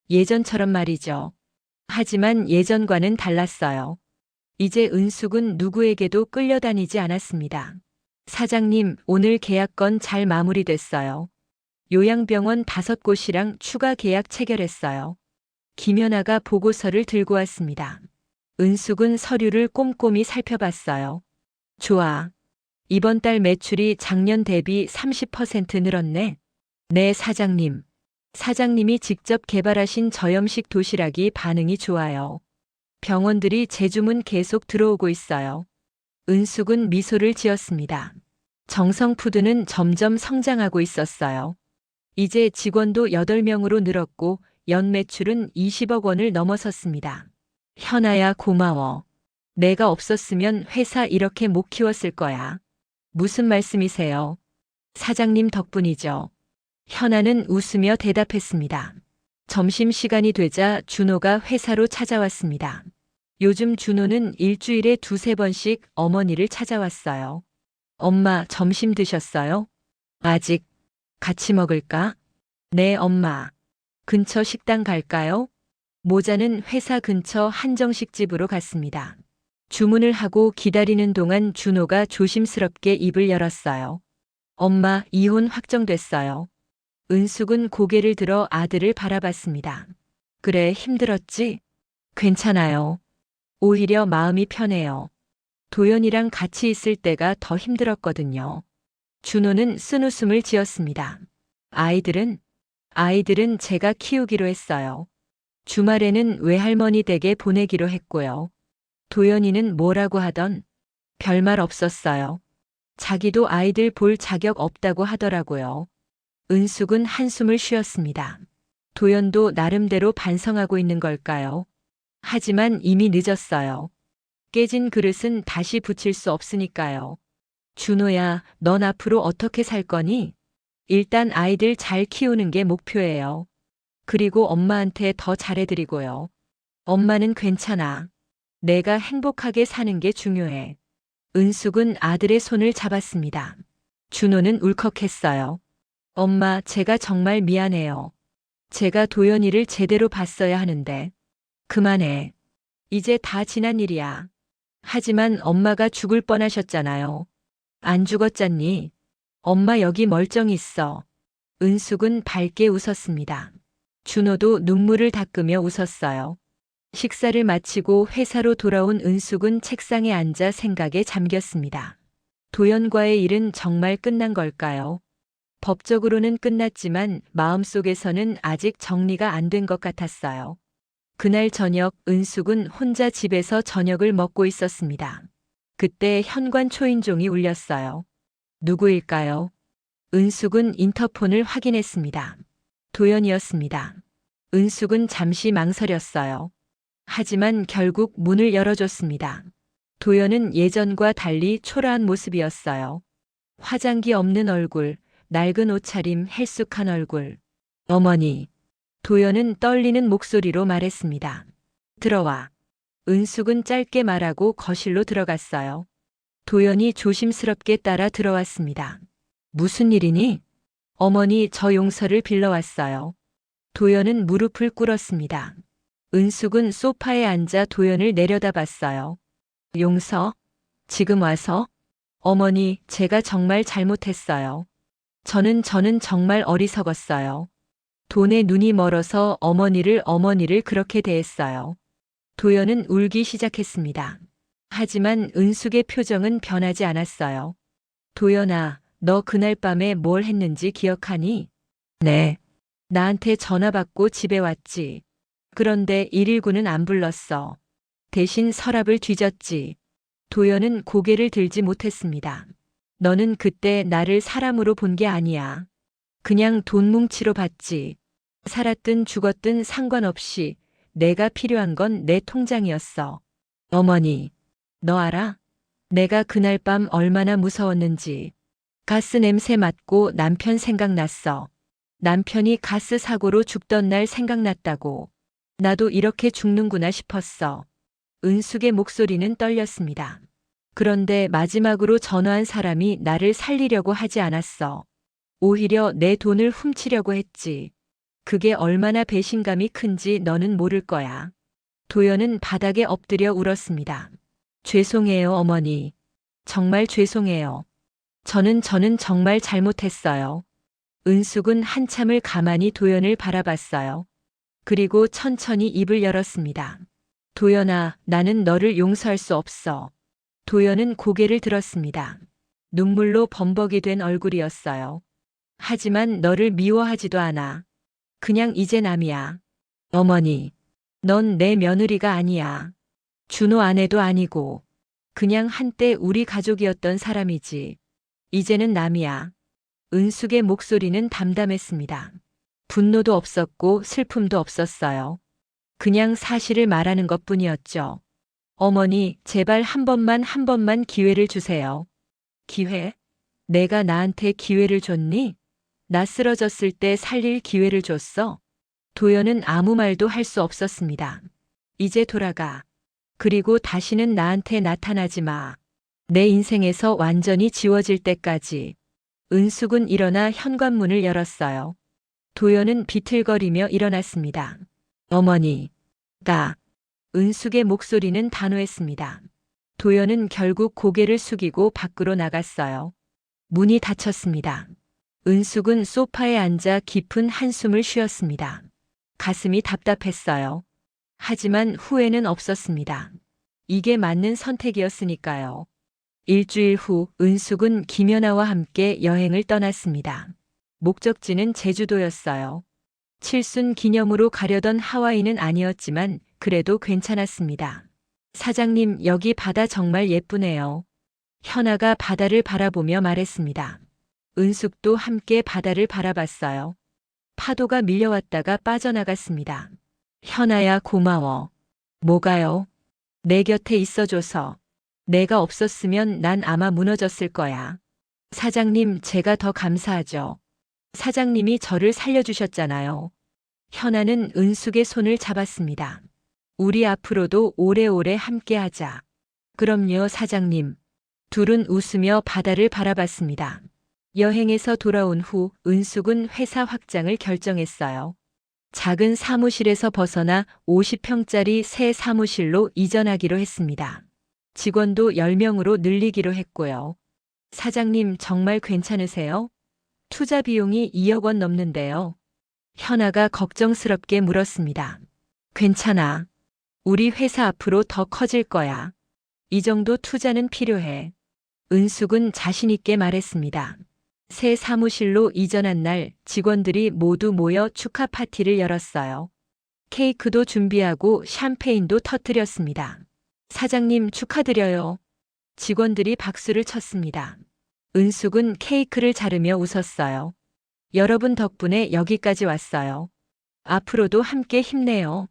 예전처럼 말이죠. 하지만 예전과는 달랐어요. 이제 은숙은 누구에게도 끌려다니지 않았습니다. 사장님, 오늘 계약건 잘 마무리됐어요. 요양병원 5곳이랑 추가 계약 체결했어요. 김연아가 보고서를 들고 왔습니다. 은숙은 서류를 꼼꼼히 살펴봤어요. 좋아. 이번 달 매출이 작년 대비 30% 늘었네. 네, 사장님. 사장님이 직접 개발하신 저염식 도시락이 반응이 좋아요. 병원들이 재주문 계속 들어오고 있어요. 은숙은 미소를 지었습니다. 정성푸드는 점점 성장하고 있었어요. 이제 직원도 8명으로 늘었고 연 매출은 20억 원을 넘어섰습니다. 현아야, 고마워. 내가 없었으면 회사 이렇게 못 키웠을 거야. 무슨 말씀이세요? 사장님 덕분이죠. 현아는 웃으며 대답했습니다. 점심시간이 되자 준호가 회사로 찾아왔습니다. 요즘 준호는 일주일에 2~3번씩 어머니를 찾아왔어요. 엄마, 점심 드셨어요? 아직. 같이 먹을까? 네, 엄마. 근처 식당 갈까요? 모자는 회사 근처 한정식집으로 갔습니다. 주문을 하고 기다리는 동안 준호가 조심스럽게 입을 열었어요. 엄마, 이혼 확정됐어요. 은숙은 고개를 들어 아들을 바라봤습니다. 그래, 힘들었지? 괜찮아요. 오히려 마음이 편해요. 도연이랑 같이 있을 때가 더 힘들었거든요. 준호는 쓴웃음을 지었습니다. 아이들은 제가 키우기로 했어요. 주말에는 외할머니 댁에 보내기로 했고요. 도연이는 뭐라고 하던 별말 없었어요. 자기도 아이들 볼 자격 없다고 하더라고요. 은숙은 한숨을 쉬었습니다. 도연도 나름대로 반성하고 있는 걸까요? 하지만 이미 늦었어요. 깨진 그릇은 다시 붙일 수 없으니까요. 준호야, 넌 앞으로 어떻게 살 거니? 일단 아이들 잘 키우는 게 목표예요. 그리고 엄마한테 더 잘해드리고요. 엄마는 괜찮아. 내가 행복하게 사는 게 중요해. 은숙은 아들의 손을 잡았습니다. 준호는 울컥했어요. 엄마, 제가 정말 미안해요. 제가 도연이를 제대로 봤어야 하는데. 그만해. 이제 다 지난 일이야. 하지만 엄마가 죽을 뻔하셨잖아요. 안 죽었잖니? 엄마 여기 멀쩡히 있어. 은숙은 밝게 웃었습니다. 준호도 눈물을 닦으며 웃었어요. 식사를 마치고 회사로 돌아온 은숙은 책상에 앉아 생각에 잠겼습니다. 도연과의 일은 정말 끝난 걸까요? 법적으로는 끝났지만 마음속에서는 아직 정리가 안 된 것 같았어요. 그날 저녁 은숙은 혼자 집에서 저녁을 먹고 있었습니다. 그때 현관 초인종이 울렸어요. 누구일까요? 은숙은 인터폰을 확인했습니다. 도연이었습니다. 은숙은 잠시 망설였어요. 하지만 결국 문을 열어줬습니다. 도연은 예전과 달리 초라한 모습이었어요. 화장기 없는 얼굴, 낡은 옷차림, 헬쑥한 얼굴. 어머니. 도연은 떨리는 목소리로 말했습니다. 들어와. 은숙은 짧게 말하고 거실로 들어갔어요. 도연이 조심스럽게 따라 들어왔습니다. 무슨 일이니? 어머니, 저 용서를 빌러왔어요. 도연은 무릎을 꿇었습니다. 은숙은 소파에 앉아 도연을 내려다봤어요. 용서? 지금 와서? 어머니, 제가 정말 잘못했어요. 저는 정말 어리석었어요. 돈에 눈이 멀어서 어머니를 그렇게 대했어요. 도연은 울기 시작했습니다. 하지만 은숙의 표정은 변하지 않았어요. 도연아, 너 그날 밤에 뭘 했는지 기억하니? 네. 나한테 전화 받고 집에 왔지. 그런데 119는 안 불렀어. 대신 서랍을 뒤졌지. 도연은 고개를 들지 못했습니다. 너는 그때 나를 사람으로 본 게 아니야. 그냥 돈 뭉치로 봤지. 살았든 죽었든 상관없이 내가 필요한 건 내 통장이었어. 어머니, 너 알아? 내가 그날 밤 얼마나 무서웠는지. 가스 냄새 맡고 남편 생각났어. 남편이 가스 사고로 죽던 날 생각났다고. 나도 이렇게 죽는구나 싶었어. 은숙의 목소리는 떨렸습니다. 그런데 마지막으로 전화한 사람이 나를 살리려고 하지 않았어. 오히려 내 돈을 훔치려고 했지. 그게 얼마나 배신감이 큰지 너는 모를 거야. 도연은 바닥에 엎드려 울었습니다. 죄송해요, 어머니. 정말 죄송해요. 저는 정말 잘못했어요. 은숙은 한참을 가만히 도연을 바라봤어요. 그리고 천천히 입을 열었습니다. 도연아, 나는 너를 용서할 수 없어. 도연은 고개를 들었습니다. 눈물로 범벅이 된 얼굴이었어요. 하지만 너를 미워하지도 않아. 그냥 이제 남이야. 어머니, 넌 내 며느리가 아니야. 준호 아내도 아니고. 그냥 한때 우리 가족이었던 사람이지. 이제는 남이야. 은숙의 목소리는 담담했습니다. 분노도 없었고 슬픔도 없었어요. 그냥 사실을 말하는 것뿐이었죠. 어머니, 제발 한 번만 기회를 주세요. 기회? 내가 나한테 기회를 줬니? 나 쓰러졌을 때 살릴 기회를 줬어? 도연은 아무 말도 할 수 없었습니다. 이제 돌아가. 그리고 다시는 나한테 나타나지 마. 내 인생에서 완전히 지워질 때까지. 은숙은 일어나 현관문을 열었어요. 도연은 비틀거리며 일어났습니다. 어머니, 은숙의 목소리는 단호했습니다. 도연은 결국 고개를 숙이고 밖으로 나갔어요. 문이 닫혔습니다. 은숙은 소파에 앉아 깊은 한숨을 쉬었습니다. 가슴이 답답했어요. 하지만 후회는 없었습니다. 이게 맞는 선택이었으니까요. 일주일 후 은숙은 김연아와 함께 여행을 떠났습니다. 목적지는 제주도였어요. 칠순 기념으로 가려던 하와이는 아니었지만 그래도 괜찮았습니다. 사장님, 여기 바다 정말 예쁘네요. 현아가 바다를 바라보며 말했습니다. 은숙도 함께 바다를 바라봤어요. 파도가 밀려왔다가 빠져나갔습니다. 현아야, 고마워. 뭐가요? 내 곁에 있어줘서. 내가 없었으면 난 아마 무너졌을 거야. 사장님, 제가 더 감사하죠. 사장님이 저를 살려주셨잖아요. 현아는 은숙의 손을 잡았습니다. 우리 앞으로도 오래오래 함께하자. 그럼요, 사장님. 둘은 웃으며 바다를 바라봤습니다. 여행에서 돌아온 후 은숙은 회사 확장을 결정했어요. 작은 사무실에서 벗어나 50평짜리 새 사무실로 이전하기로 했습니다. 직원도 10명으로 늘리기로 했고요. 사장님, 정말 괜찮으세요? 투자 비용이 2억 원 넘는데요. 현아가 걱정스럽게 물었습니다. 괜찮아. 우리 회사 앞으로 더 커질 거야. 이 정도 투자는 필요해. 은숙은 자신 있게 말했습니다. 새 사무실로 이전한 날 직원들이 모두 모여 축하 파티를 열었어요. 케이크도 준비하고 샴페인도 터뜨렸습니다. 사장님, 축하드려요. 직원들이 박수를 쳤습니다. 은숙은 케이크를 자르며 웃었어요. 여러분 덕분에 여기까지 왔어요. 앞으로도 함께 힘내요.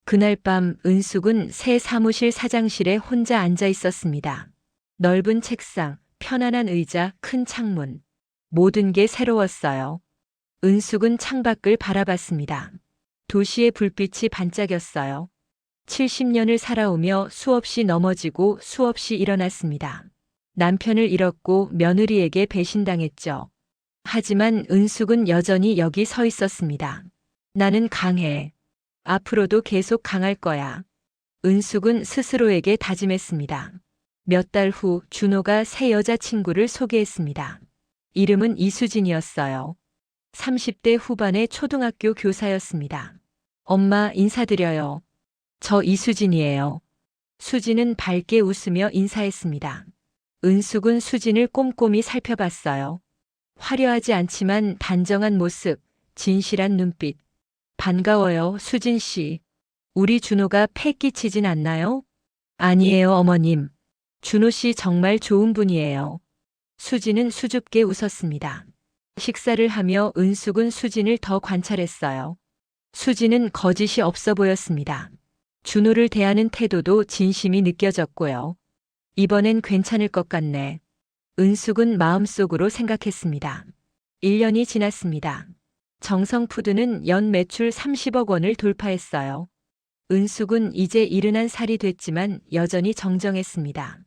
그날 밤 은숙은 새 사무실 사장실에 혼자 앉아 있었습니다. 넓은 책상, 편안한 의자, 큰 창문. 모든 게 새로웠어요. 은숙은 창밖을 바라봤습니다. 도시의 불빛이 반짝였어요. 70년을 살아오며 수없이 넘어지고 수없이 일어났습니다. 남편을 잃었고 며느리에게 배신당했죠. 하지만 은숙은 여전히 여기 서 있었습니다. 나는 강해. 앞으로도 계속 강할 거야. 은숙은 스스로에게 다짐했습니다. 몇 달 후 준호가 새 여자친구를 소개했습니다. 이름은 이수진이었어요. 30대 후반의 초등학교 교사였습니다. 엄마, 인사드려요. 저 이수진이에요. 수진은 밝게 웃으며 인사했습니다. 은숙은 수진을 꼼꼼히 살펴봤어요. 화려하지 않지만 단정한 모습, 진실한 눈빛. 반가워요, 수진 씨. 우리 준호가 패 끼치진 않나요? 아니에요, 어머님. 준호 씨 정말 좋은 분이에요. 수진은 수줍게 웃었습니다. 식사를 하며 은숙은 수진을 더 관찰했어요. 수진은 거짓이 없어 보였습니다. 준호를 대하는 태도도 진심이 느껴졌고요. 이번엔 괜찮을 것 같네. 은숙은 마음속으로 생각했습니다. 1년이 지났습니다. 정성푸드는 연 매출 30억 원을 돌파했어요. 은숙은 이제 71살이 됐지만 여전히 정정했습니다.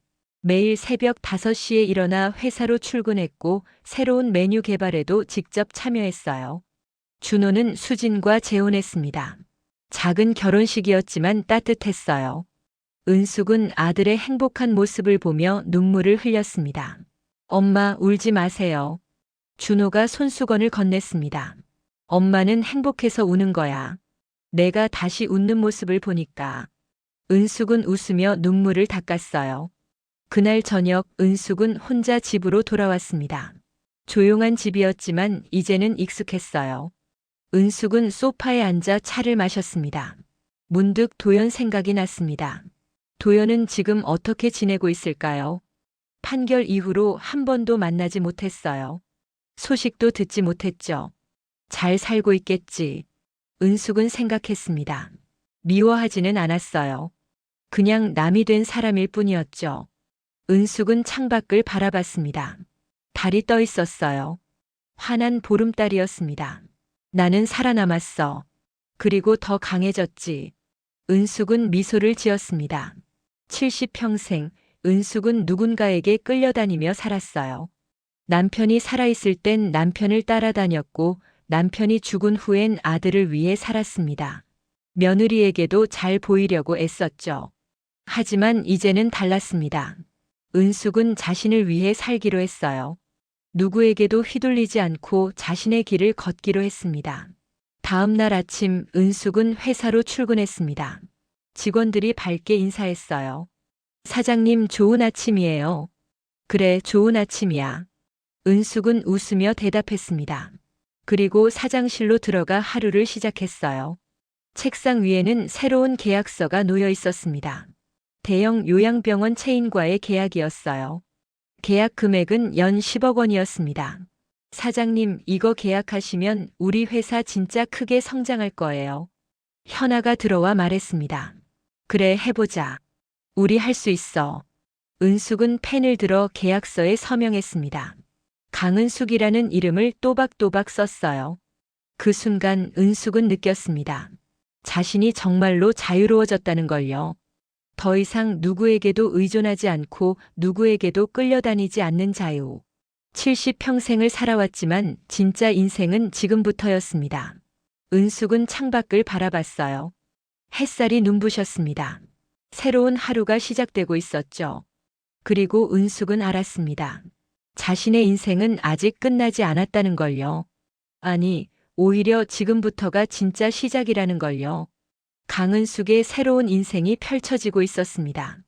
매일 새벽 5시에 일어나 회사로 출근했고 새로운 메뉴 개발에도 직접 참여했어요. 준호는 수진과 재혼했습니다. 작은 결혼식이었지만 따뜻했어요. 은숙은 아들의 행복한 모습을 보며 눈물을 흘렸습니다. 엄마, 울지 마세요. 준호가 손수건을 건넸습니다. 엄마는 행복해서 우는 거야. 내가 다시 웃는 모습을 보니까. 은숙은 웃으며 눈물을 닦았어요. 그날 저녁 은숙은 혼자 집으로 돌아왔습니다. 조용한 집이었지만 이제는 익숙했어요. 은숙은 소파에 앉아 차를 마셨습니다. 문득 도연 생각이 났습니다. 도연은 지금 어떻게 지내고 있을까요? 판결 이후로 한 번도 만나지 못했어요. 소식도 듣지 못했죠. 잘 살고 있겠지. 은숙은 생각했습니다. 미워하지는 않았어요. 그냥 남이 된 사람일 뿐이었죠. 은숙은 창밖을 바라봤습니다. 달이 떠 있었어요. 환한 보름달이었습니다. 나는 살아남았어. 그리고 더 강해졌지. 은숙은 미소를 지었습니다. 70평생 은숙은 누군가에게 끌려다니며 살았어요. 남편이 살아있을 땐 남편을 따라다녔고 남편이 죽은 후엔 아들을 위해 살았습니다. 며느리에게도 잘 보이려고 애썼죠. 하지만 이제는 달랐습니다. 은숙은 자신을 위해 살기로 했어요. 누구에게도 휘둘리지 않고 자신의 길을 걷기로 했습니다. 다음 날 아침 은숙은 회사로 출근했습니다. 직원들이 밝게 인사했어요. 사장님, 좋은 아침이에요. 그래, 좋은 아침이야. 은숙은 웃으며 대답했습니다. 그리고 사장실로 들어가 하루를 시작했어요. 책상 위에는 새로운 계약서가 놓여 있었습니다. 대형 요양병원 체인과의 계약이었어요. 계약 금액은 연 10억 원이었습니다. 사장님, 이거 계약하시면 우리 회사 진짜 크게 성장할 거예요. 현아가 들어와 말했습니다. 그래, 해보자. 우리 할 수 있어. 은숙은 펜을 들어 계약서에 서명했습니다. 강은숙이라는 이름을 또박또박 썼어요. 그 순간 은숙은 느꼈습니다. 자신이 정말로 자유로워졌다는 걸요. 더 이상 누구에게도 의존하지 않고 누구에게도 끌려다니지 않는 자유. 70평생을 살아왔지만 진짜 인생은 지금부터였습니다. 은숙은 창밖을 바라봤어요. 햇살이 눈부셨습니다. 새로운 하루가 시작되고 있었죠. 그리고 은숙은 알았습니다. 자신의 인생은 아직 끝나지 않았다는 걸요. 아니, 오히려 지금부터가 진짜 시작이라는 걸요. 강은숙의 새로운 인생이 펼쳐지고 있었습니다.